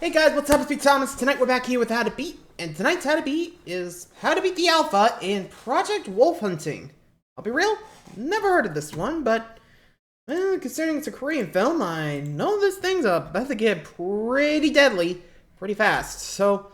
Hey guys, what's up? It's me, Thomas. Tonight we're back here with How to Beat, and tonight's How to Beat is How to Beat the Alpha in Project Wolf Hunting. I'll be real, never heard of this one, but considering it's a Korean film, I know this thing's about to get pretty deadly pretty fast. So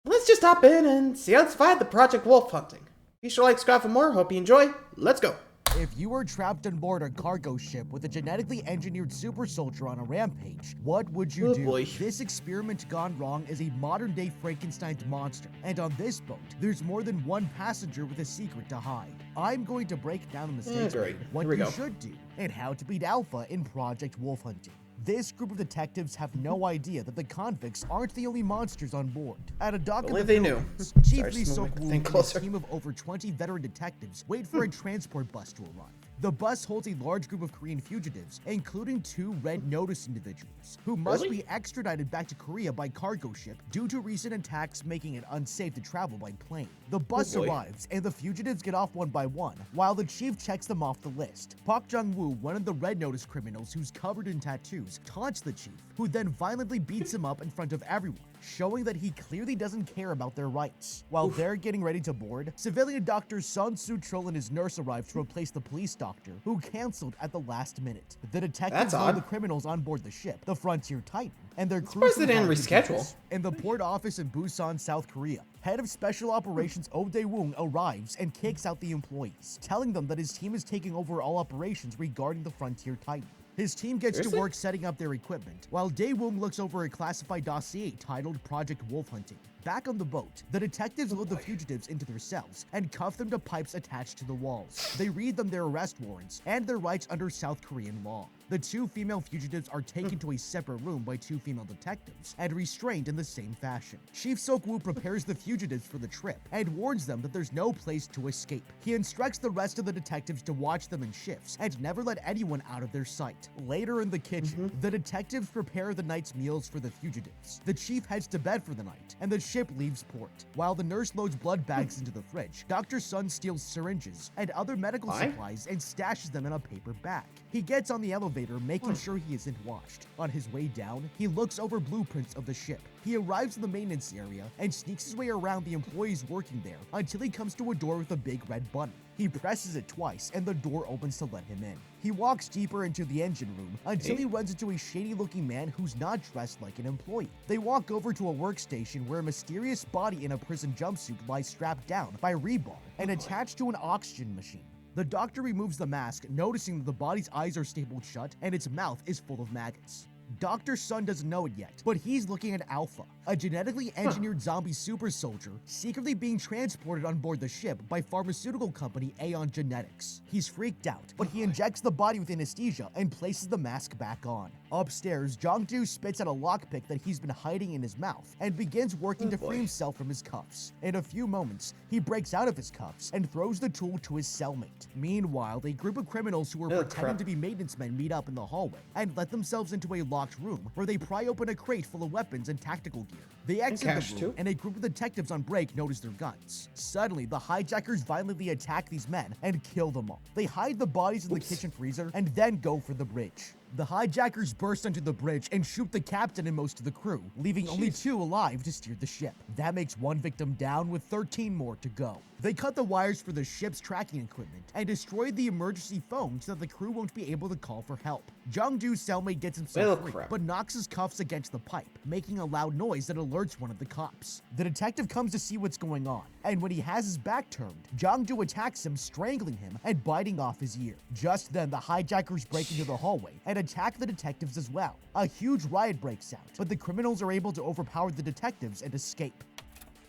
let's just hop in and see how it's fight the Project Wolf Hunting. Be sure to like, subscribe for more. Hope you enjoy. Let's go. If you were trapped on board a cargo ship with a genetically engineered super soldier on a rampage, what would you do? Boy. This experiment gone wrong is a modern-day Frankenstein's monster, and on this boat, there's more than one passenger with a secret to hide. I'm going to break down the mistakes, great. what Here we you go. should do, and how to beat Alpha in Project Wolf Hunting. This group of detectives have no idea that the convicts aren't the only monsters on board. At a dock in the Believe they knew. Philippines, Sorry, Chief Lee just move my Sok-woo thing and a closer. team of over 20 veteran detectives wait for a transport bus to arrive. The bus holds a large group of Korean fugitives, including 2 Red Notice individuals, who must Really? be extradited back to Korea by cargo ship due to recent attacks making it unsafe to travel by plane. The bus boy. arrives, and the fugitives get off one by one, while the chief checks them off the list. Park Jung-woo, one of the Red Notice criminals who's covered in tattoos, taunts the chief, who then violently beats him up in front of everyone, showing that he clearly doesn't care about their rights. While they're getting ready to board, civilian doctor Sun Soo-chul and his nurse arrive to replace the police doctor, who canceled at the last minute. The detectives That's load odd. the criminals on board the ship, the Frontier Titan, and their crew surprised they didn't reschedule. in the port office in Busan, South Korea. Head of Special Operations Oh Dae-woong arrives and kicks out the employees, telling them that his team is taking over all operations regarding the Frontier Titan. His team gets Seriously? to work setting up their equipment, while Dae-woong looks over a classified dossier titled Project Wolf Hunting. Back on the boat, the detectives load the fugitives into their cells and cuff them to pipes attached to the walls. They read them their arrest warrants and their rights under South Korean law. The 2 female fugitives are taken to a separate room by 2 female detectives and restrained in the same fashion. Chief Sok-woo prepares the fugitives for the trip and warns them that there's no place to escape. He instructs the rest of the detectives to watch them in shifts and never let anyone out of their sight. Later in the kitchen, the detectives prepare the night's meals for the fugitives. The chief heads to bed for the night, and the ship leaves port. While the nurse loads blood bags into the fridge, Dr. Sun steals syringes and other medical Why? supplies and stashes them in a paper bag. He gets on the elevator, making sure he isn't watched. On his way down, he looks over blueprints of the ship. He arrives in the maintenance area and sneaks his way around the employees working there until he comes to a door with a big red button. He presses it twice and the door opens to let him in. He walks deeper into the engine room until he runs into a shady-looking man who's not dressed like an employee. They walk over to a workstation where a mysterious body in a prison jumpsuit lies strapped down by rebar and attached to an oxygen machine. The doctor removes the mask, noticing that the body's eyes are stapled shut and its mouth is full of maggots. Dr. Sun doesn't know it yet, but he's looking at Alpha, a genetically engineered zombie super soldier secretly being transported on board the ship by pharmaceutical company Aeon Genetics. He's freaked out, but he injects the body with anesthesia and places the mask back on. Upstairs, Jong-do spits out a lockpick that he's been hiding in his mouth and begins working to free himself from his cuffs. In a few moments, he breaks out of his cuffs and throws the tool to his cellmate. Meanwhile, a group of criminals who are Oh, pretending crap. to be maintenance men meet up in the hallway and let themselves into a locked room where they pry open a crate full of weapons and tactical gear. They exit cash, the room, too. and a group of detectives on break notice their guns. Suddenly, the hijackers violently attack these men and kill them all. They hide the bodies in the kitchen freezer and then go for the bridge. The hijackers burst onto the bridge and shoot the captain and most of the crew, leaving only 2 alive to steer the ship. That makes 1 victim down with 13 more to go. They cut the wires for the ship's tracking equipment and destroy the emergency phone so that the crew won't be able to call for help. Jung-doo's cellmate gets himself free, crap. but knocks his cuffs against the pipe, making a loud noise that alerts one of the cops. The detective comes to see what's going on, and when he has his back turned, Jong-doo attacks him, strangling him and biting off his ear. Just then, the hijackers break into the hallway and attack the detectives as well. A huge riot breaks out, but the criminals are able to overpower the detectives and escape.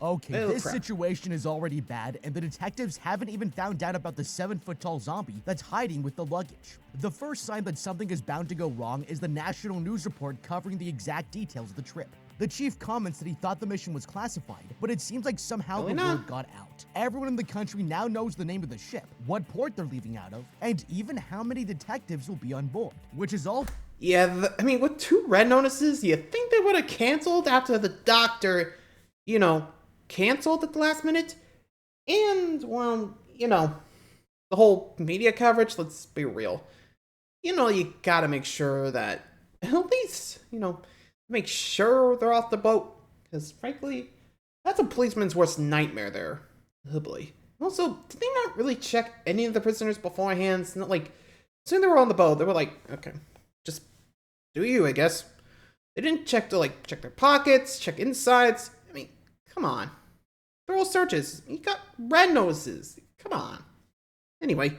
Okay, Oh, this crap. situation is already bad, and the detectives haven't even found out about the 7-foot-tall zombie that's hiding with the luggage. The first sign that something is bound to go wrong is the national news report covering the exact details of the trip. The chief comments that he thought the mission was classified, but it seems like somehow Really the not. word got out. Everyone in the country now knows the name of the ship, what port they're leaving out of, and even how many detectives will be on board, which is all Yeah, I mean, with 2 red notices, you think they would have canceled after the doctor, canceled at the last minute? And, well, the whole media coverage, let's be real. You gotta make sure that at least, make sure they're off the boat. Because, frankly, that's a policeman's worst nightmare there. Oh boy. Also, did they not really check any of the prisoners beforehand? It's not like, as soon as they were on the boat, they were like, okay, just do you, I guess. They didn't check check their pockets, check insides. I mean, come on. Thorough searches. You got red notices. Come on. Anyway.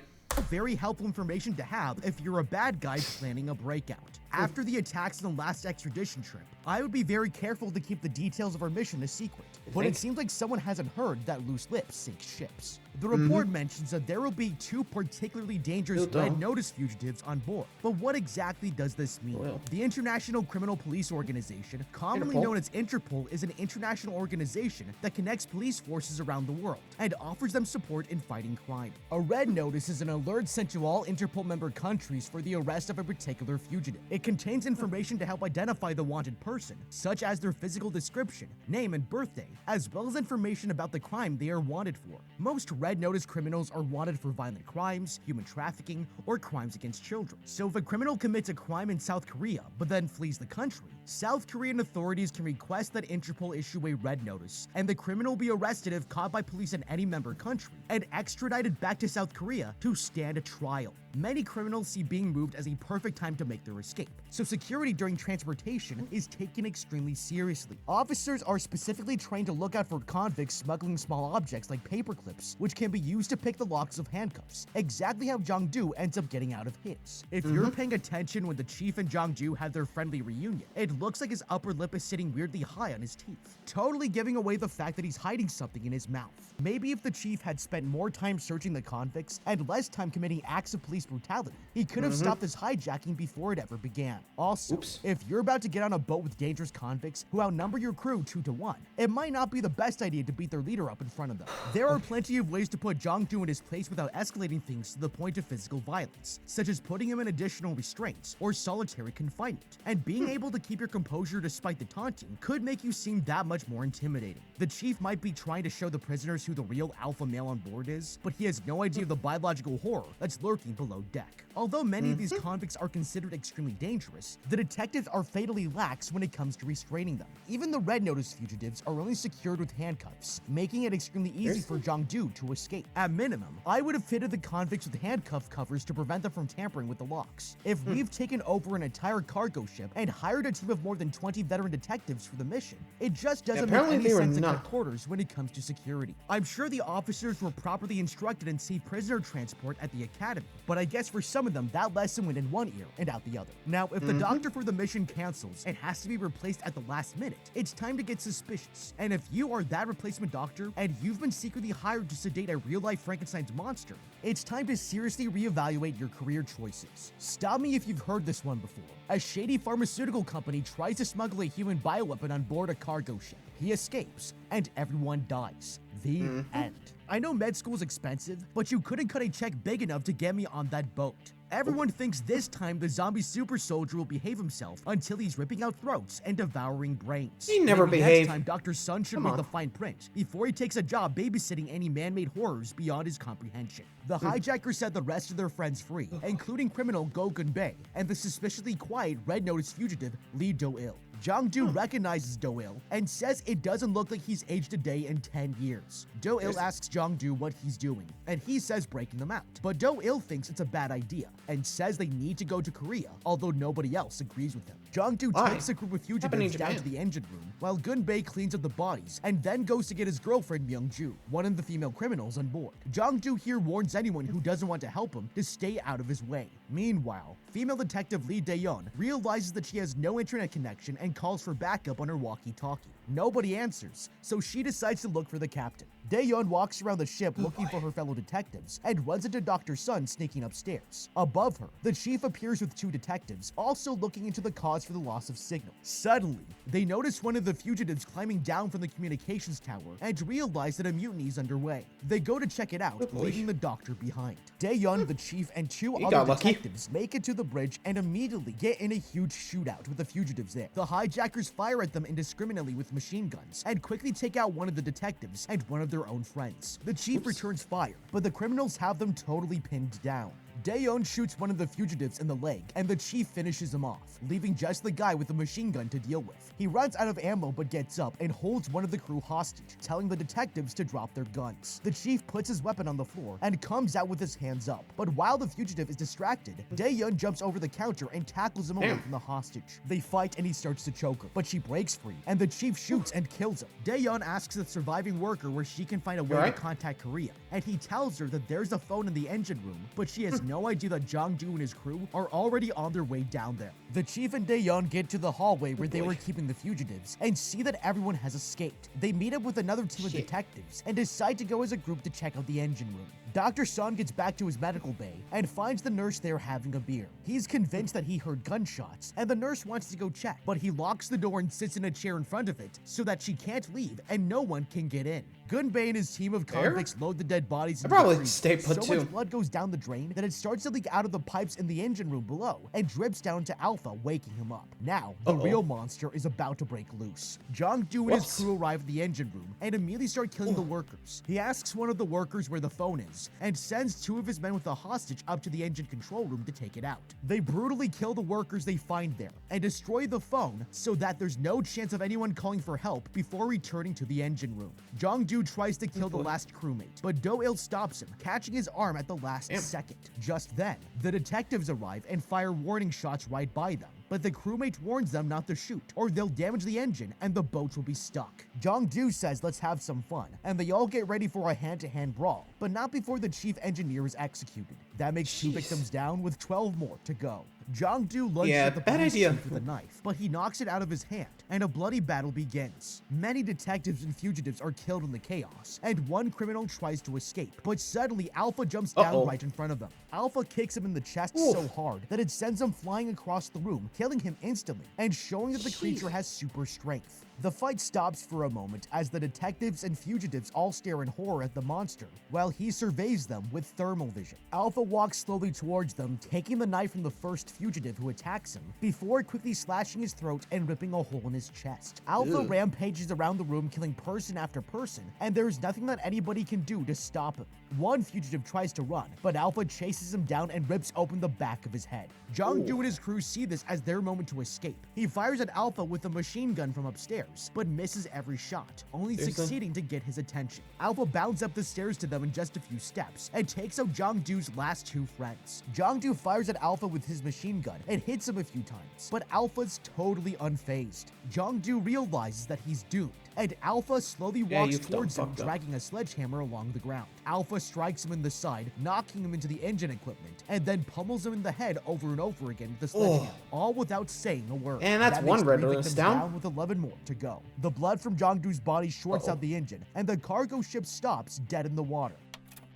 Very helpful information to have if you're a bad guy planning a breakout. After the attacks on the last extradition trip, I would be very careful to keep the details of our mission a secret. But it seems like someone hasn't heard that loose lips sink ships. The report mentions that there will be 2 particularly dangerous Red Notice fugitives on board. But what exactly does this mean? The International Criminal Police Organization, commonly known as Interpol, is an international organization that connects police forces around the world and offers them support in fighting crime. A Red Notice is an alert sent to all Interpol member countries for the arrest of a particular fugitive. It contains information to help identify the wanted person, such as their physical description, name, and birthday, as well as information about the crime they are wanted for. Most Red Notice criminals are wanted for violent crimes, human trafficking, or crimes against children. So if a criminal commits a crime in South Korea but then flees the country, South Korean authorities can request that Interpol issue a Red Notice, and the criminal be arrested if caught by police in any member country and extradited back to South Korea to stand a trial. Many criminals see being moved as a perfect time to make their escape, so security during transportation is taken extremely seriously. Officers are specifically trained to look out for convicts smuggling small objects like paper clips, which can be used to pick the locks of handcuffs, exactly how Jong-do ends up getting out of his. If you're paying attention when the chief and Jong-do have their friendly reunion, it looks like his upper lip is sitting weirdly high on his teeth, totally giving away the fact that he's hiding something in his mouth. Maybe if the chief had spent more time searching the convicts and less time committing acts of police brutality, he could have stopped this hijacking before it ever began. Also, if you're about to get on a boat with dangerous convicts who outnumber your crew 2-1, it might not be the best idea to beat their leader up in front of them. There are plenty of ways to put Jong-do in his place without escalating things to the point of physical violence, such as putting him in additional restraints or solitary confinement. And being able to keep your composure despite the taunting could make you seem that much more intimidating. The chief might be trying to show the prisoners who the real alpha male on board is, but he has no idea of the biological horror that's lurking below deck. Although many of these convicts are considered extremely dangerous, the detectives are fatally lax when it comes to restraining them. Even the Red Notice fugitives are only secured with handcuffs, making it extremely easy for Jong-do to escape. At minimum, I would have fitted the convicts with handcuff covers to prevent them from tampering with the locks. If we've taken over an entire cargo ship and hired a team of more than 20 veteran detectives for the mission, it just doesn't make any sense to cut quarters when it comes to security. I'm sure the officers were properly instructed in safe prisoner transport at the academy, but I guess for some of them that lesson went in one ear and out the other. Now, if the doctor for the mission cancels and has to be replaced at the last minute, it's time to get suspicious. And if you are that replacement doctor and you've been secretly hired to sedate a real-life Frankenstein's monster, it's time to seriously reevaluate your career choices. Stop me if you've heard this one before. A shady pharmaceutical company tries to smuggle a human bioweapon on board a cargo ship. He escapes, and everyone dies. The end. I know med school's expensive, but you couldn't cut a check big enough to get me on that boat. Everyone thinks this time the zombie super soldier will behave himself until he's ripping out throats and devouring brains. He never Maybe behaved. Next time, Dr. Sun should read the fine print before he takes a job babysitting any man-made horrors beyond his comprehension. The hijacker set the rest of their friends free, including criminal Go Gun-bae and the suspiciously quiet Red Notice fugitive Lee Do-il. Jong-do recognizes Do-il and says it doesn't look like he's aged a day in 10 years. Do-il asks Jong-do what he's doing, and he says breaking them out. But Do-il thinks it's a bad idea and says they need to go to Korea, although nobody else agrees with him. Jong-do takes a group of fugitives down to the engine room, while Gun-bae cleans up the bodies and then goes to get his girlfriend Myung-ju, one of the female criminals on board. Jong-do here warns anyone who doesn't want to help him to stay out of his way. Meanwhile, female detective Lee Dae-yeon realizes that she has no internet connection and calls for backup on her walkie-talkie. Nobody answers, so she decides to look for the captain. Dae-yeon walks around the ship looking for her fellow detectives and runs into Dr. Sun sneaking upstairs. Above her, the chief appears with 2 detectives, also looking into the cause for the loss of signal. Suddenly, they notice one of the fugitives climbing down from the communications tower and realize that a mutiny is underway. They go to check it out, leaving the doctor behind. Dae-yeon, the chief, and 2 other detectives make it to the bridge and immediately get in a huge shootout with the fugitives there. The hijackers fire at them indiscriminately with machine guns and quickly take out one of the detectives and one of their own friends. The chief returns fire, but the criminals have them totally pinned down. Daeyeon shoots one of the fugitives in the leg, and the chief finishes him off, leaving just the guy with the machine gun to deal with. He runs out of ammo but gets up and holds one of the crew hostage, telling the detectives to drop their guns. The chief puts his weapon on the floor and comes out with his hands up, but while the fugitive is distracted, Daeyeon jumps over the counter and tackles him away from the hostage. They fight and he starts to choke her, but she breaks free, and the chief shoots and kills him. Daeyeon asks the surviving worker where she can find a way to contact Korea, and he tells her that there's a phone in the engine room, but she has no idea that Jong-do and his crew are already on their way down there. The chief and Daeyeon get to the hallway where they were keeping the fugitives and see that everyone has escaped. They meet up with another team of detectives and decide to go as a group to check out the engine room. Dr. Sun gets back to his medical bay and finds the nurse there having a beer. He's convinced that he heard gunshots, and the nurse wants to go check, but he locks the door and sits in a chair in front of it so that she can't leave and no one can get in. Gunbei and his team of convicts load the dead bodies into the freezer. So much blood goes down the drain that it starts to leak out of the pipes in the engine room below and drips down to Alpha, waking him up. Now, the real monster is about to break loose. Jong-do and his crew arrive at the engine room and immediately start killing the workers. He asks one of the workers where the phone is and sends two of his men with the hostage up to the engine control room to take it out. They brutally kill the workers they find there and destroy the phone so that there's no chance of anyone calling for help before returning to the engine room. Jong-do tries to kill the last crewmate, but Do-il stops him, catching his arm at the last second. Just then, the detectives arrive and fire warning shots right by them, but the crewmate warns them not to shoot, or they'll damage the engine and the boat will be stuck. Jong-do says let's have some fun, and they all get ready for a hand-to-hand brawl, but not before the chief engineer is executed. That makes 2 victims down with 12 more to go. Jong-do lunges at the police chief with a knife, but he knocks it out of his hand, and a bloody battle begins. Many detectives and fugitives are killed in the chaos, and one criminal tries to escape, but suddenly Alpha jumps down right in front of them. Alpha kicks him in the chest so hard that it sends him flying across the room, killing him instantly, and showing that the creature has super strength. The fight stops for a moment as the detectives and fugitives all stare in horror at the monster, while he surveys them with thermal vision. Alpha walks slowly towards them, taking the knife from the first fugitive who attacks him, before quickly slashing his throat and ripping a hole in his chest. Alpha rampages around the room, killing person after person, and there is nothing that anybody can do to stop him. One fugitive tries to run, but Alpha chases him down and rips open the back of his head. Jong-do and his crew see this as their moment to escape. He fires at Alpha with a machine gun from upstairs, but misses every shot, only succeeding to get his attention. Alpha bounds up the stairs to them in just a few steps and takes out Jong-do's last 2 friends. Jong-do fires at Alpha with his machine gun and hits him a few times, but Alpha's totally unfazed. Jong-do realizes that he's doomed, and Alpha slowly walks towards him, dragging a sledgehammer along the ground. Alpha strikes him in the side, knocking him into the engine equipment, and then pummels him in the head over and over again with the sledgehammer, all without saying a word. And that's one red list down with 11 more to go. The blood from Jong-do's body shorts out the engine, and the cargo ship stops dead in the water.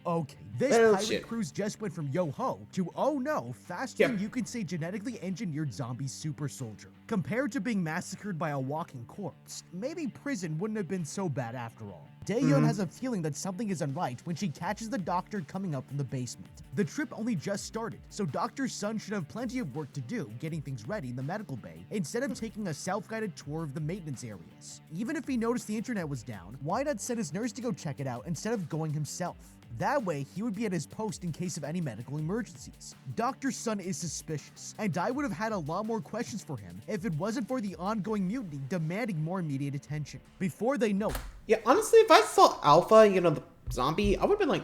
Okay, this pirate cruise just went from yo-ho to oh no, faster than you can say genetically engineered zombie super soldier. Compared to being massacred by a walking corpse, maybe prison wouldn't have been so bad after all. Daeyeon has a feeling that something isn't right when she catches the doctor coming up from the basement. The trip only just started, so Dr. Sun should have plenty of work to do getting things ready in the medical bay instead of taking a self-guided tour of the maintenance areas. Even if he noticed the internet was down, why not send his nurse to go check it out instead of going himself? That way, he would be at his post in case of any medical emergencies. Dr. Sun is suspicious, and I would have had a lot more questions for him if it wasn't for the ongoing mutiny demanding more immediate attention. Before they know it. Yeah, honestly, if I saw Alpha, the zombie, I would have been like,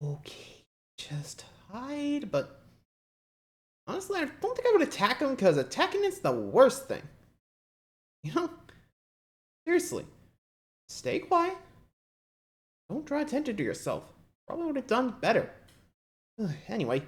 okay, just hide, but honestly, I don't think I would attack him because attacking is the worst thing. Seriously, stay quiet. Don't draw attention to yourself. Probably would have done better. Anyway.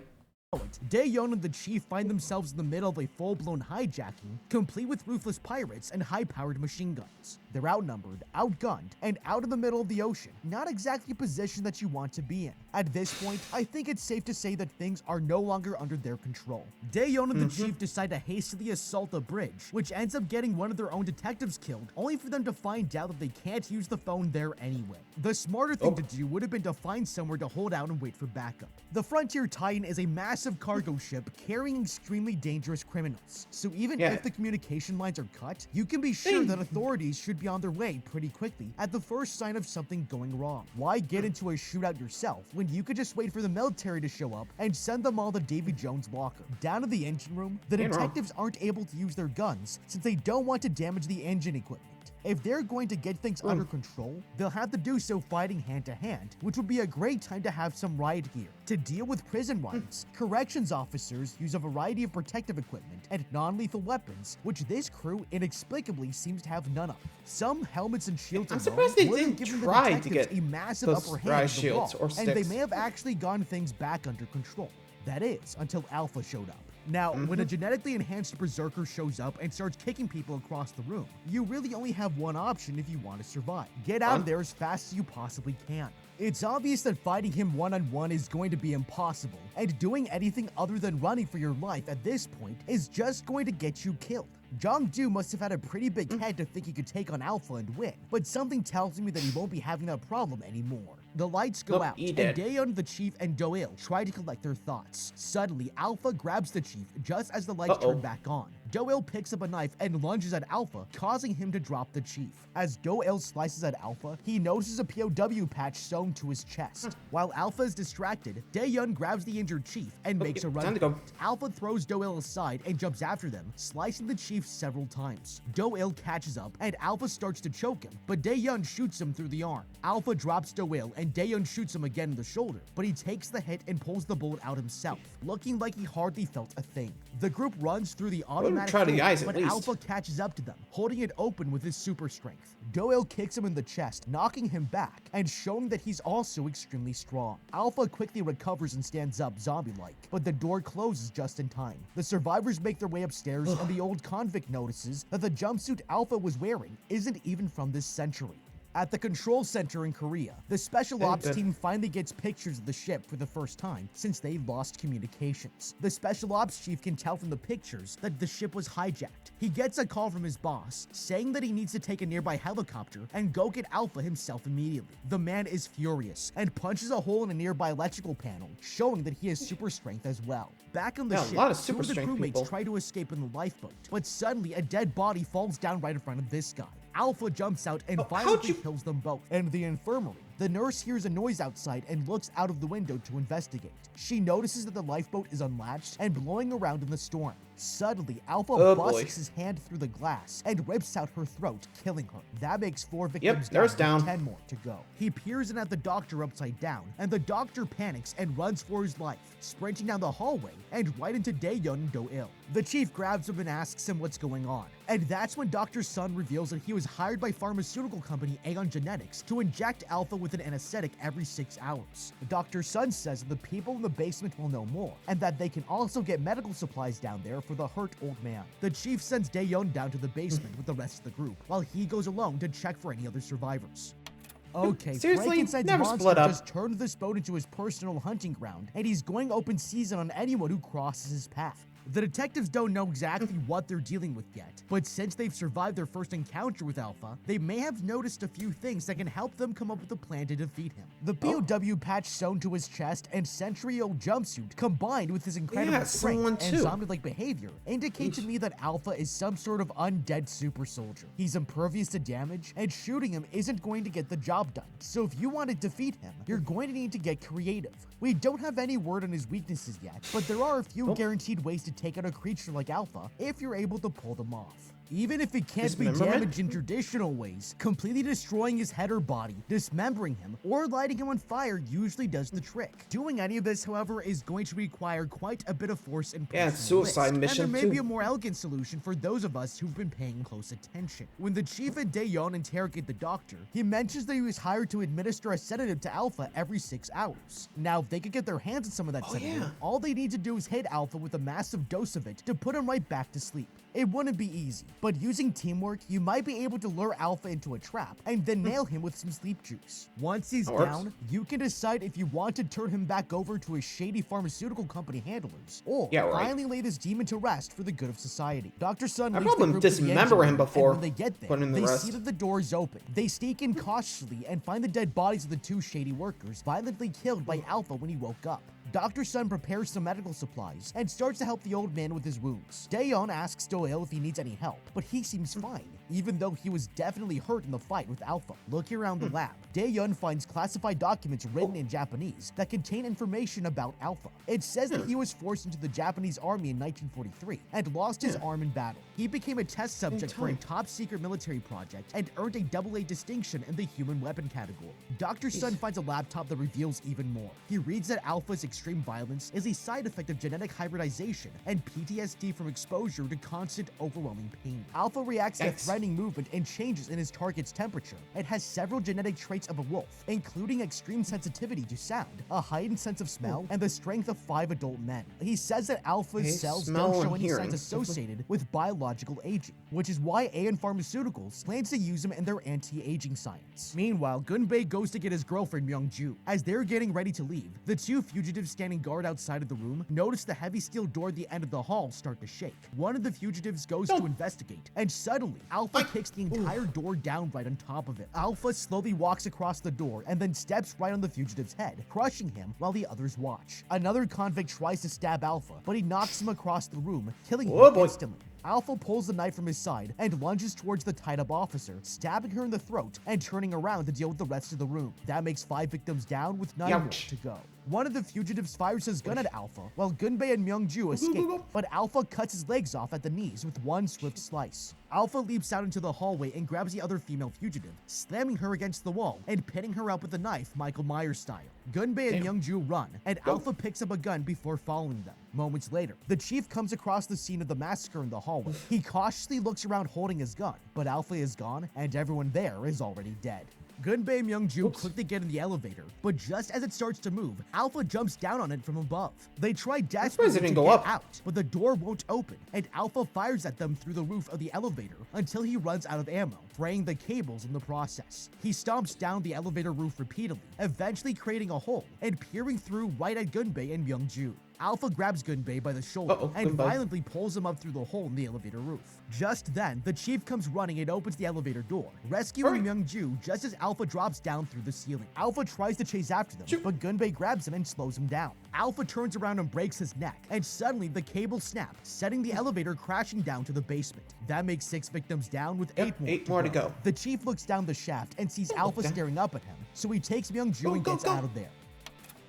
Daeyeon and the chief find themselves in the middle of a full-blown hijacking, complete with ruthless pirates and high-powered machine guns. They're outnumbered, outgunned, and out in the middle of the ocean. Not exactly a position that you want to be in. At this point, I think it's safe to say that things are no longer under their control. Daeyeon and the chief decide to hastily assault the bridge, which ends up getting one of their own detectives killed, only for them to find out that they can't use the phone there anyway. The smarter thing to do would have been to find somewhere to hold out and wait for backup. The Frontier Titan is a massive massive cargo ship carrying extremely dangerous criminals. So even if the communication lines are cut, you can be sure that authorities should be on their way pretty quickly at the first sign of something going wrong. Why get into a shootout yourself when you could just wait for the military to show up and send them all to Davy Jones' locker? Down in the engine room, the detectives aren't able to use their guns since they don't want to damage the engine equipment. If they're going to get things under control, they'll have to do so fighting hand to hand, which would be a great time to have some riot gear. To deal with prison riots, corrections officers use a variety of protective equipment and non-lethal weapons, which this crew inexplicably seems to have none of. Some helmets and shields I'm surprised they didn't giving the try to detectives get a massive those upper hand riot in the shields brawl, or and they sticks. may have actually gotten things back under control. That is, until Alpha showed up. Now, when a genetically enhanced berserker shows up and starts kicking people across the room, you really only have one option if you want to survive. Get out of there as fast as you possibly can. It's obvious that fighting him one-on-one is going to be impossible, and doing anything other than running for your life at this point is just going to get you killed. Jong-do must have had a pretty big head to think he could take on Alpha and win, but something tells me that he won't be having that problem anymore. The lights go out, and Daeyeon, the chief, and Do-il try to collect their thoughts. Suddenly, Alpha grabs the chief just as the lights turn back on. Do-il picks up a knife and lunges at Alpha, causing him to drop the chief. As Do-il slices at Alpha, he notices a POW patch sewn to his chest. While Alpha is distracted, Daeyeon grabs the injured chief and makes a run. Alpha throws Do-il aside and jumps after them, slicing the chief several times. Do-il catches up, and Alpha starts to choke him, but Daeyeon shoots him through the arm. Alpha drops Do-il, and Daeyeon shoots him again in the shoulder, but he takes the hit and pulls the bullet out himself, looking like he hardly felt a thing. The group runs through the automatic door, but Alpha catches up to them, holding it open with his super strength. Do-il kicks him in the chest, knocking him back, and showing that he's also extremely strong. Alpha quickly recovers and stands up zombie-like, but the door closes just in time. The survivors make their way upstairs, and the old convict notices that the jumpsuit Alpha was wearing isn't even from this century. At the control center in Korea, the special ops team finally gets pictures of the ship for the first time since they lost communications. The special ops chief can tell from the pictures that the ship was hijacked. He gets a call from his boss saying that he needs to take a nearby helicopter and go get Alpha himself immediately. The man is furious and punches a hole in a nearby electrical panel, showing that he has super strength as well. Back on the ship, two of the crewmates try to escape in the lifeboat, but suddenly a dead body falls down right in front of this guy. Alpha jumps out and violently kills them both. In the infirmary, the nurse hears a noise outside and looks out of the window to investigate. She notices that the lifeboat is unlatched and blowing around in the storm. Suddenly, Alpha busts his hand through the glass and rips out her throat, killing her. That makes 4 victims down, 10 more to go. He peers in at the doctor upside down, and the doctor panics and runs for his life, sprinting down the hallway and right into Daeyeon and Do-il. The chief grabs him and asks him what's going on. And that's when Dr. Sun reveals that he was hired by pharmaceutical company Aeon Genetics to inject Alpha with an anesthetic every 6 hours. Dr. Sun says that the people in the basement will know more, and that they can also get medical supplies down there for the hurt old man. The chief sends Daeyeon down to the basement with the rest of the group, while he goes alone to check for any other survivors. Okay, Frankenstein's monster just turned this boat into his personal hunting ground, and he's going open season on anyone who crosses his path. The detectives don't know exactly what they're dealing with yet, but since they've survived their first encounter with Alpha, they may have noticed a few things that can help them come up with a plan to defeat him. The POW patch sewn to his chest and century-old jumpsuit, combined with his incredible strength and zombie-like behavior, indicate to me that Alpha is some sort of undead super soldier. He's impervious to damage, and shooting him isn't going to get the job done. So if you want to defeat him, you're going to need to get creative. We don't have any word on his weaknesses yet, but there are a few guaranteed ways to take out a creature like Alpha if you're able to pull them off. Even if it can't be damaged in traditional ways, completely destroying his head or body, dismembering him, or lighting him on fire usually does the trick. Doing any of this, however, is going to require quite a bit of force and personal suicide mission and there may be a more elegant solution for those of us who've been paying close attention. When the chief and Daeyeon interrogate the doctor, he mentions that he was hired to administer a sedative to Alpha every 6 hours. Now, if they could get their hands on some of that sedative, all they need to do is hit Alpha with a massive dose of it to put him right back to sleep. It wouldn't be easy, but using teamwork, you might be able to lure Alpha into a trap and then nail him with some sleep juice. Once he's down, you can decide if you want to turn him back over to his shady pharmaceutical company handlers, or finally lay this demon to rest for the good of society. Dr. Sun leads the group dismember him before, and when they get there, they see that the door is open. They sneak in cautiously and find the dead bodies of the 2 shady workers violently killed by Alpha when he woke up. Dr. Sun prepares some medical supplies and starts to help the old man with his wounds. Daeyeon asks Do-il if he needs any help, but he seems fine, even though he was definitely hurt in the fight with Alpha. Looking around the lab, Daeyeon finds classified documents written in Japanese that contain information about Alpha. It says that he was forced into the Japanese army in 1943 and lost his arm in battle. He became a test subject for a top-secret military project and earned a AA distinction in the human weapon category. Dr. Sun finds a laptop that reveals even more. He reads that Alpha's extreme violence is a side effect of genetic hybridization and PTSD from exposure to constant, overwhelming pain. Alpha reacts to threatening movement and changes in his target's temperature. It has several genetic traits of a wolf, including extreme sensitivity to sound, a heightened sense of smell, and the strength of 5 adult men. He says that Alpha's cells don't show any signs associated with biological aging, which is why Aeon Pharmaceuticals plans to use him in their anti-aging science. Meanwhile, Gunbei goes to get his girlfriend Myungju. As they're getting ready to leave, the two fugitives standing guard outside of the room notice the heavy steel door at the end of the hall start to shake. One of the fugitives goes to investigate, and suddenly, Alpha kicks the entire door down right on top of it. Alpha slowly walks across the door and then steps right on the fugitive's head, crushing him while the others watch. Another convict tries to stab Alpha, but he knocks him across the room, killing him instantly. Alpha pulls the knife from his side and lunges towards the tied-up officer, stabbing her in the throat and turning around to deal with the rest of the room. That makes 5 victims down with 9 more to go. One of the fugitives fires his gun at Alpha, while Gunbei and Myungju escape, but Alpha cuts his legs off at the knees with one swift slice. Alpha leaps out into the hallway and grabs the other female fugitive, slamming her against the wall and pinning her up with a knife Michael Myers style. Gunbei and Myungju run, and Alpha picks up a gun before following them. Moments later, the chief comes across the scene of the massacre in the hallway. He cautiously looks around holding his gun, but Alpha is gone, and everyone there is already dead. Gunbei and Myungju quickly get in the elevator, but just as it starts to move, Alpha jumps down on it from above. They try desperately to get out, but the door won't open, and Alpha fires at them through the roof of the elevator until he runs out of ammo, fraying the cables in the process. He stomps down the elevator roof repeatedly, eventually creating a hole and peering through right at Gunbei and Myungju. Alpha grabs Gunbei by the shoulder and violently pulls him up through the hole in the elevator roof. Just then, the chief comes running and opens the elevator door, rescuing Myungju just as Alpha drops down through the ceiling. Alpha tries to chase after them, but Gunbei grabs him and slows him down. Alpha turns around and breaks his neck, and suddenly the cable snaps, setting the elevator crashing down to the basement. That makes 6 victims down with 8 more to go. The chief looks down the shaft and sees Alpha staring up at him, so he takes Myungju and gets out of there.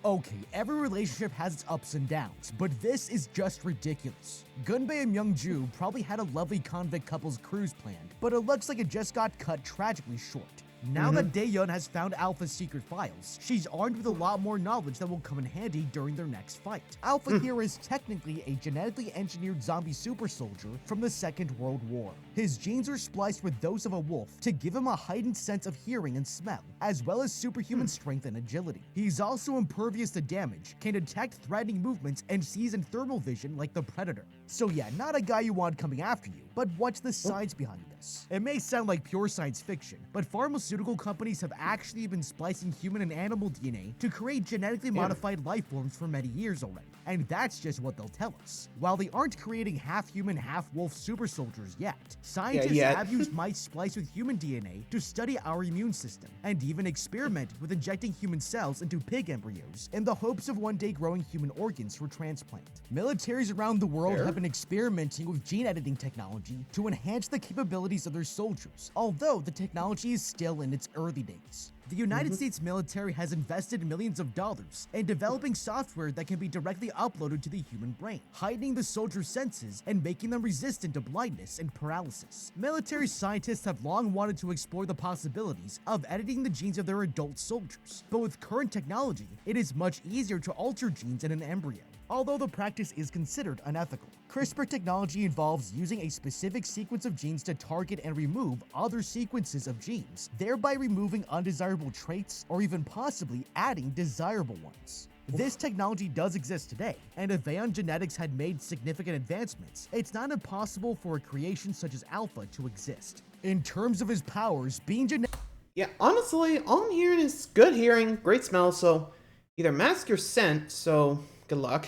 Okay, every relationship has its ups and downs, but this is just ridiculous. Gunbei and Myungju probably had a lovely convict couple's cruise planned, but it looks like it just got cut tragically short. Now that Daeyeon has found Alpha's secret files, she's armed with a lot more knowledge that will come in handy during their next fight. Alpha here is technically a genetically engineered zombie super soldier from the Second World War. His genes are spliced with those of a wolf to give him a heightened sense of hearing and smell, as well as superhuman strength and agility. He's also impervious to damage, can detect threatening movements, and sees in thermal vision like the Predator. So yeah, not a guy you want coming after you, but what's the science behind this? It may sound like pure science fiction, but pharmaceutical companies have actually been splicing human and animal DNA to create genetically modified life forms for many years already, and that's just what they'll tell us. While they aren't creating half-human, half-wolf super soldiers yet, scientists have used mice spliced with human DNA to study our immune system, and even experiment with injecting human cells into pig embryos in the hopes of one day growing human organs for transplant. Militaries around the world have been experimenting with gene editing technology to enhance the capabilities of their soldiers, although the technology is still in its early days. The United States military has invested millions of dollars in developing software that can be directly uploaded to the human brain, heightening the soldiers' senses and making them resistant to blindness and paralysis. Military scientists have long wanted to explore the possibilities of editing the genes of their adult soldiers, but with current technology, it is much easier to alter genes in an embryo, although the practice is considered unethical. CRISPR technology involves using a specific sequence of genes to target and remove other sequences of genes, thereby removing undesirable traits or even possibly adding desirable ones. This technology does exist today, and if Aeon Genetics had made significant advancements, it's not impossible for a creation such as Alpha to exist. In terms of his powers, being genetic... Yeah, honestly, all I'm hearing is good hearing, great smell, so either mask your scent, so good luck,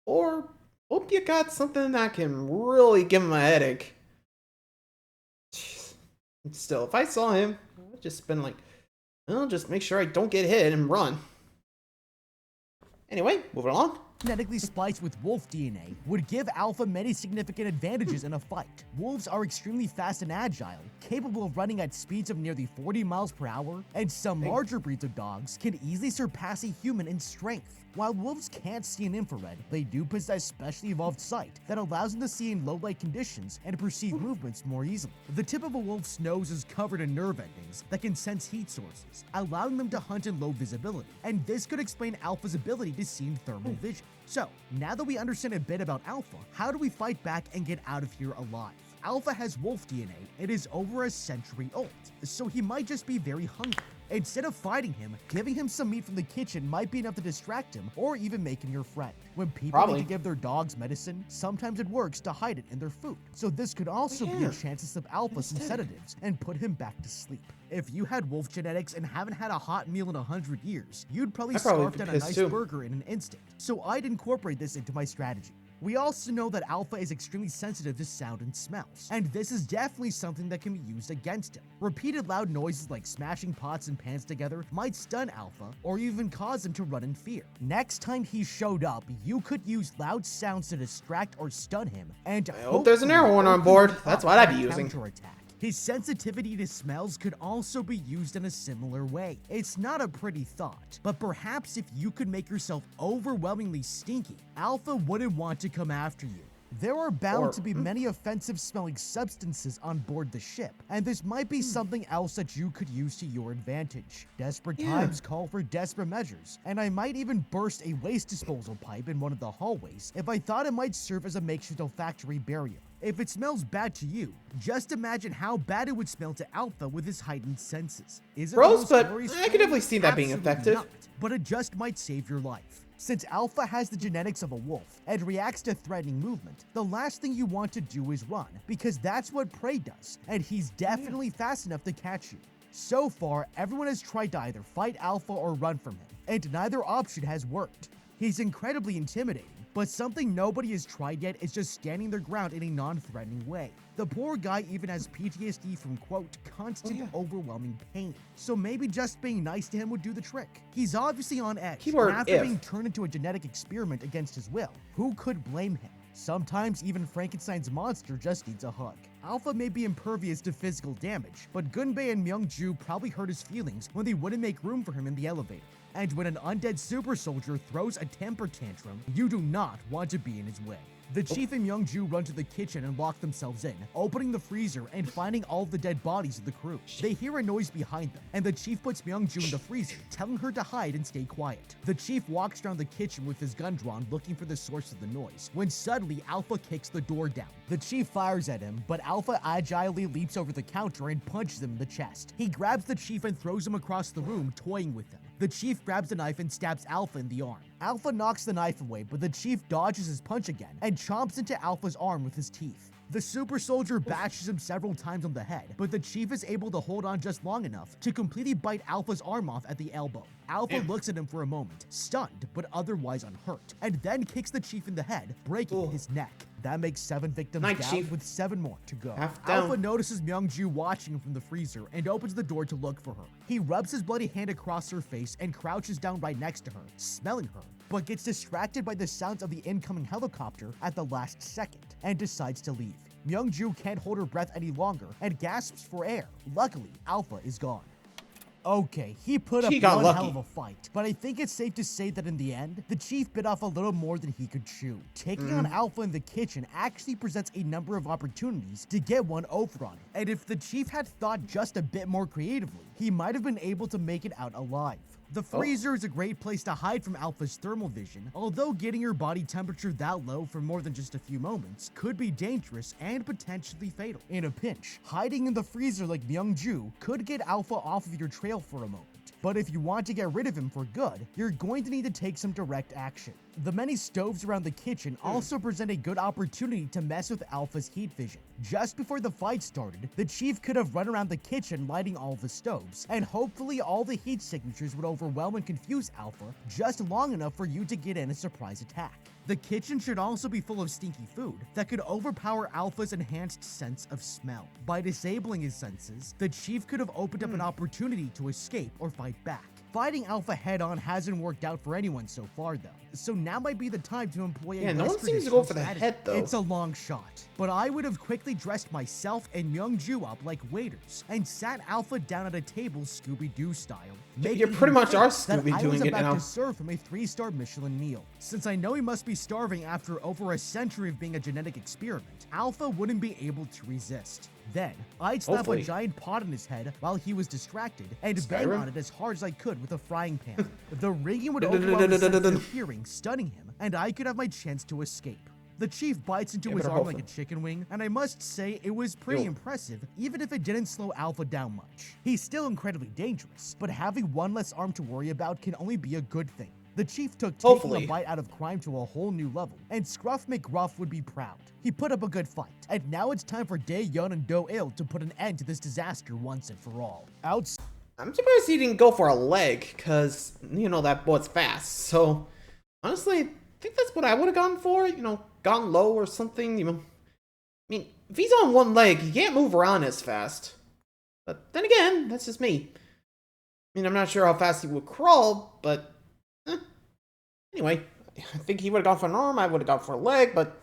or hope you got something that can really give him a headache. Still, if I saw him, I'd just been like, well, just make sure I don't get hit and run. Anyway, moving along. Genetically spliced with wolf DNA would give Alpha many significant advantages in a fight. Wolves are extremely fast and agile, capable of running at speeds of nearly 40 miles per hour, and some larger breeds of dogs can easily surpass a human in strength. While wolves can't see in infrared, they do possess specially evolved sight that allows them to see in low-light conditions and perceive movements more easily. The tip of a wolf's nose is covered in nerve endings that can sense heat sources, allowing them to hunt in low visibility, and this could explain Alpha's ability to see in thermal vision. So, now that we understand a bit about Alpha, how do we fight back and get out of here alive? Alpha has wolf DNA and is over a century old, so he might just be very hungry. Instead of fighting him, giving him some meat from the kitchen might be enough to distract him or even make him your friend. When people need to give their dogs medicine, sometimes it works to hide it in their food. So this could also be a chance to slip Alpha some sedatives and put him back to sleep. If you had wolf genetics and haven't had a hot meal in 100 years, you'd probably scarf down a nice burger in an instant. So I'd incorporate this into my strategy. We also know that Alpha is extremely sensitive to sound and smells, and this is definitely something that can be used against him. Repeated loud noises like smashing pots and pans together might stun Alpha or even cause him to run in fear. Next time he showed up, you could use loud sounds to distract or stun him, and I hope there's an air horn on board. That's what I'd be using. Counterattack. His sensitivity to smells could also be used in a similar way. It's not a pretty thought, but perhaps if you could make yourself overwhelmingly stinky, Alpha wouldn't want to come after you. There are bound to be many offensive smelling substances on board the ship, and this might be something else that you could use to your advantage. Desperate times call for desperate measures, and I might even burst a waste disposal pipe in one of the hallways if I thought it might serve as a makeshift olfactory barrier. If it smells bad to you, just imagine how bad it would smell to Alpha with his heightened senses. Is it Gross, but I could definitely see that being effective. Not, but it just might save your life. Since Alpha has the genetics of a wolf and reacts to threatening movement, the last thing you want to do is run, because that's what prey does, and he's definitely fast enough to catch you. So far, everyone has tried to either fight Alpha or run from him, and neither option has worked. He's incredibly intimidating, but something nobody has tried yet is just standing their ground in a non-threatening way. The poor guy even has PTSD from, quote, constant overwhelming pain. So maybe just being nice to him would do the trick. He's obviously on edge, and after being turned into a genetic experiment against his will, who could blame him? Sometimes even Frankenstein's monster just needs a hug. Alpha may be impervious to physical damage, but Gunbei and Myungju probably hurt his feelings when they wouldn't make room for him in the elevator. And when an undead super soldier throws a temper tantrum, you do not want to be in his way. The chief and Myungju run to the kitchen and lock themselves in, opening the freezer and finding all of the dead bodies of the crew. They hear a noise behind them, and the chief puts Myungju in the freezer, telling her to hide and stay quiet. The chief walks around the kitchen with his gun drawn, looking for the source of the noise, when suddenly Alpha kicks the door down. The chief fires at him, but Alpha agilely leaps over the counter and punches him in the chest. He grabs the chief and throws him across the room, toying with him. The chief grabs a knife and stabs Alpha in the arm. Alpha knocks the knife away, but the chief dodges his punch again and chomps into Alpha's arm with his teeth. The super soldier bashes him several times on the head, but the chief is able to hold on just long enough to completely bite Alpha's arm off at the elbow. Alpha looks at him for a moment, stunned but otherwise unhurt, and then kicks the chief in the head, breaking his neck. That makes 7 victims down, with 7 more to go. Alpha notices Myungju watching him from the freezer and opens the door to look for her. He rubs his bloody hand across her face and crouches down right next to her, smelling her, but gets distracted by the sounds of the incoming helicopter at the last second and decides to leave. Myungju can't hold her breath any longer and gasps for air. Luckily, Alpha is gone. Okay, he put up one hell of a fight, but I think it's safe to say that in the end, the chief bit off a little more than he could chew. Taking on Alpha in the kitchen actually presents a number of opportunities to get one over on him, and if the chief had thought just a bit more creatively, he might have been able to make it out alive. The freezer is a great place to hide from Alpha's thermal vision, although getting your body temperature that low for more than just a few moments could be dangerous and potentially fatal. In a pinch, hiding in the freezer like Myungju could get Alpha off of your trail for a moment. But if you want to get rid of him for good, you're going to need to take some direct action. The many stoves around the kitchen also present a good opportunity to mess with Alpha's heat vision. Just before the fight started, the chief could have run around the kitchen lighting all the stoves, and hopefully all the heat signatures would overwhelm and confuse Alpha just long enough for you to get in a surprise attack. The kitchen should also be full of stinky food that could overpower Alpha's enhanced sense of smell. By disabling his senses, the chief could have opened up an opportunity to escape or fight back. Fighting Alpha head-on hasn't worked out for anyone so far, though, so now might be the time to employ a no less one seems to go traditional for the strategy. head, though. It's a long shot, but I would have quickly dressed myself and Myung-ju up like waiters and sat Alpha down at a table Scooby-Doo style. You pretty much are that Scooby I was doing it about now. to serve him a 3-star Michelin meal. Since I know he must be starving after over a century of being a genetic experiment, Alpha wouldn't be able to resist. Then, I'd slap Hopefully. a giant pot in his head while he was distracted and bang Skyrim? on it as hard as I could with a frying pan. The ringing would overwhelm his sensitive hearing, stunning him, and I could have my chance to escape. The chief bites into his better arm hope like a so. chicken wing, and I must say it was pretty Yo. impressive, even if it didn't slow Alpha down much. He's still incredibly dangerous, but having one less arm to worry about can only be a good thing. The chief took taking Hopefully. a bite out of crime to a whole new level, and Scruff McGruff would be proud. He put up a good fight, and now it's time for Dae-yeon and Do-il to put an end to this disaster once and for all. I'm surprised he didn't go for a leg, because, that boy's fast. So, honestly, I think that's what I would have gone for, gone low or something, I mean, if he's on one leg, he can't move around as fast. But then again, that's just me. I mean, I'm not sure how fast he would crawl, but... Anyway, I think he would have gone for an arm, I would have gone for a leg, but...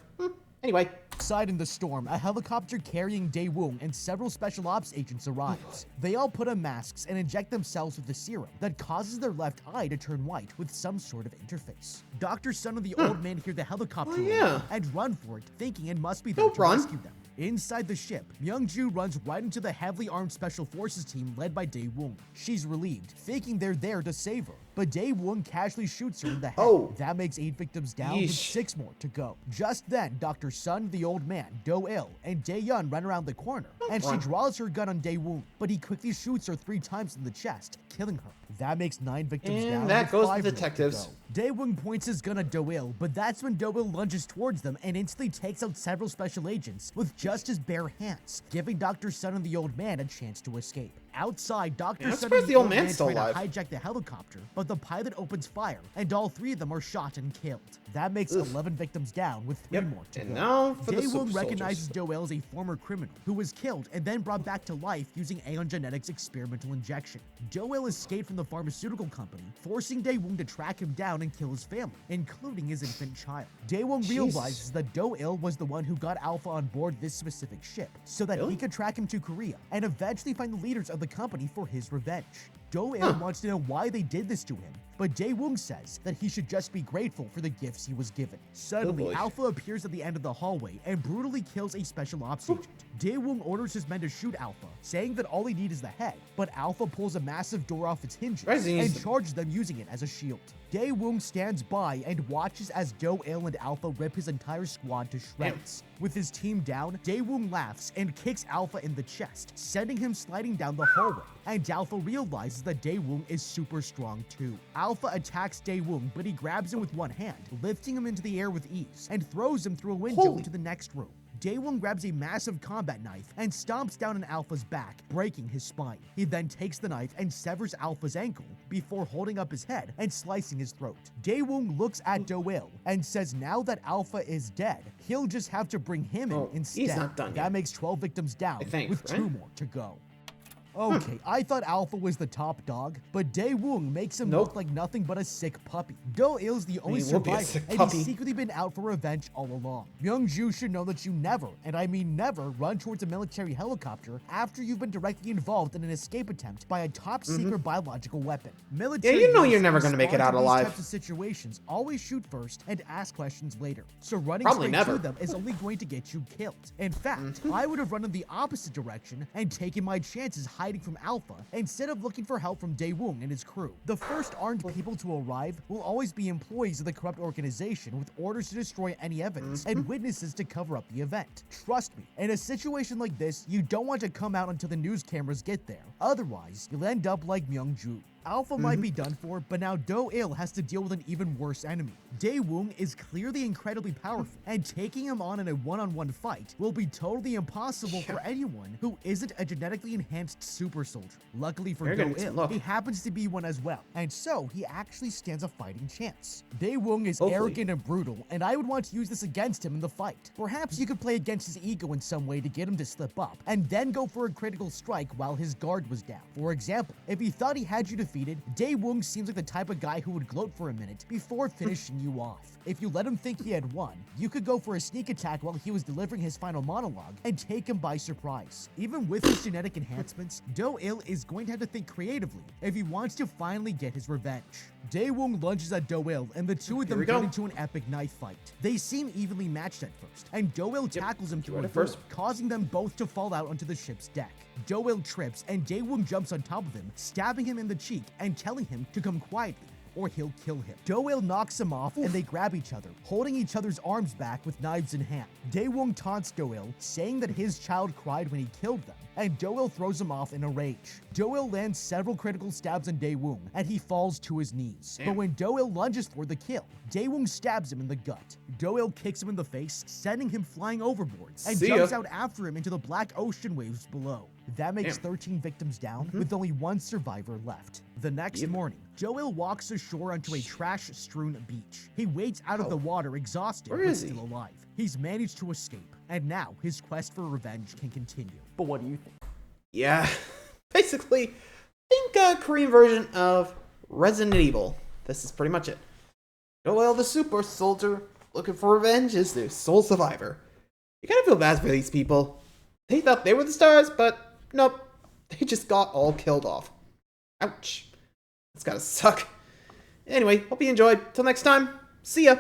Anyway. Outside in the storm, a helicopter carrying Dae-woong and several special ops agents arrives. They all put on masks and inject themselves with a serum that causes their left eye to turn white with some sort of interface. Dr. Sun and the old man hear the helicopter roar and run for it, thinking it must be them to rescue them. Inside the ship, Myung-ju runs right into the heavily armed special forces team led by Dae-woong. She's relieved, thinking they're there to save her, but Dae-woong casually shoots her in the head. That makes 8 victims down with 6 more to go. Just then, Dr. Sun, the old man, Do-il, and Dae-yeon run around the corner, and she draws her gun on Dae-woong, but he quickly shoots her 3 times in the chest, killing her. That makes 9 victims down. And that with goes 5 to more detectives. go. Dae-woong points his gun at Do-il, but that's when Do-il lunges towards them and instantly takes out several special agents with just his bare hands, giving Dr. Sun and the old man a chance to escape. Outside, Dr. Sun and the old man try to hijack the helicopter, but the pilot opens fire, and all 3 of them are shot and killed. That makes 11 victims down, with 3 more to go. Now for the Dae-woong super recognizes soldiers. Do-il as a former criminal who was killed and then brought back to life using Aeon Genetics experimental injection. Do-il escaped from the pharmaceutical company, forcing Dae-woong to track him down and kill his family, including his infant child. Dae-woong realizes that Do-il was the one who got Alpha on board this specific ship, so that he could track him to Korea and eventually find the leaders of the company for his revenge. Do-il wants to know why they did this to him, but Dae-woong says that he should just be grateful for the gifts he was given. Suddenly, Alpha appears at the end of the hallway and brutally kills a special ops agent. Dae-woong orders his men to shoot Alpha, saying that all he needs is the head, but Alpha pulls a massive door off its hinges and charges them using it as a shield. Dae-woong stands by and watches as Do-il and Alpha rip his entire squad to shreds. With his team down, Dae-woong laughs and kicks Alpha in the chest, sending him sliding down the hallway, and Alpha realizes that Dae-woong is super strong too. Alpha attacks Dae-woong, but he grabs him with one hand, lifting him into the air with ease, and throws him through a window into the next room. Dae-woong grabs a massive combat knife and stomps down on Alpha's back, breaking his spine. He then takes the knife and severs Alpha's ankle before holding up his head and slicing his throat. Dae-woong looks at Do-il and says now that Alpha is dead, he'll just have to bring him in instead. He's not done that yet. makes 12 victims down, with 2 more to go. Okay, I thought Alpha was the top dog, but Dae-woong makes him look like nothing but a sick puppy. Do-il's the only survivor, and he's secretly been out for revenge all along. Myung-ju should know that you never, and I mean never, run towards a military helicopter after you've been directly involved in an escape attempt by a top-secret biological weapon. Military you know units you're never gonna make it out respond to alive. These types of situations always shoot first and ask questions later, so running Probably straight never. to them is only going to get you killed. In fact, I would have run in the opposite direction and taken my chances hiding from Alpha instead of looking for help from Dae-woong and his crew. The first armed people to arrive will always be employees of the corrupt organization with orders to destroy any evidence and witnesses to cover up the event. Trust me, in a situation like this, you don't want to come out until the news cameras get there. Otherwise, you'll end up like Myung-ju. Alpha might be done for, but now Do-il has to deal with an even worse enemy. Dae-woong is clearly incredibly powerful, and taking him on in a one-on-one fight will be totally impossible for anyone who isn't a genetically enhanced super soldier. Luckily for Do-il, he happens to be one as well, and so he actually stands a fighting chance. Dae-woong is arrogant and brutal, and I would want to use this against him in the fight. Perhaps you could play against his ego in some way to get him to slip up, and then go for a critical strike while his guard was down. For example, if he thought he had you defeated, Dae-woong seems like the type of guy who would gloat for a minute before finishing you off. If you let him think he had won, you could go for a sneak attack while he was delivering his final monologue and take him by surprise. Even with his genetic enhancements, Do-il is going to have to think creatively if he wants to finally get his revenge. Dae-woong lunges at Do-il and the two of them get into an epic knife fight. They seem evenly matched at first, and Do-il tackles him through a door, causing them both to fall out onto the ship's deck. Do-il trips and Dae-woong jumps on top of him, stabbing him in the cheek and telling him to come quietly or he'll kill him. Do-il knocks him off and they grab each other, holding each other's arms back with knives in hand. Dae-woong taunts Do-il, saying that his child cried when he killed them, and Do-il throws him off in a rage. Do-il lands several critical stabs on Dae-woong, and he falls to his knees. But when Do-il lunges for the kill, Dae-woong stabs him in the gut. Do-il kicks him in the face, sending him flying overboard, and jumps out after him into the black ocean waves below. That makes 13 victims down, with only one survivor left. The next morning, Do-il walks ashore onto a trash-strewn beach. He wades out of the water exhausted, but still alive. He's managed to escape, and now his quest for revenge can continue. But what do you think? Yeah, basically, think a Korean version of Resident Evil. This is pretty much it. Do-il, the super soldier, looking for revenge, is the sole survivor. You kind of feel bad for these people. They thought they were the stars, but nope, they just got all killed off. Ouch. That's gotta suck. Anyway, hope you enjoyed. Till next time, see ya.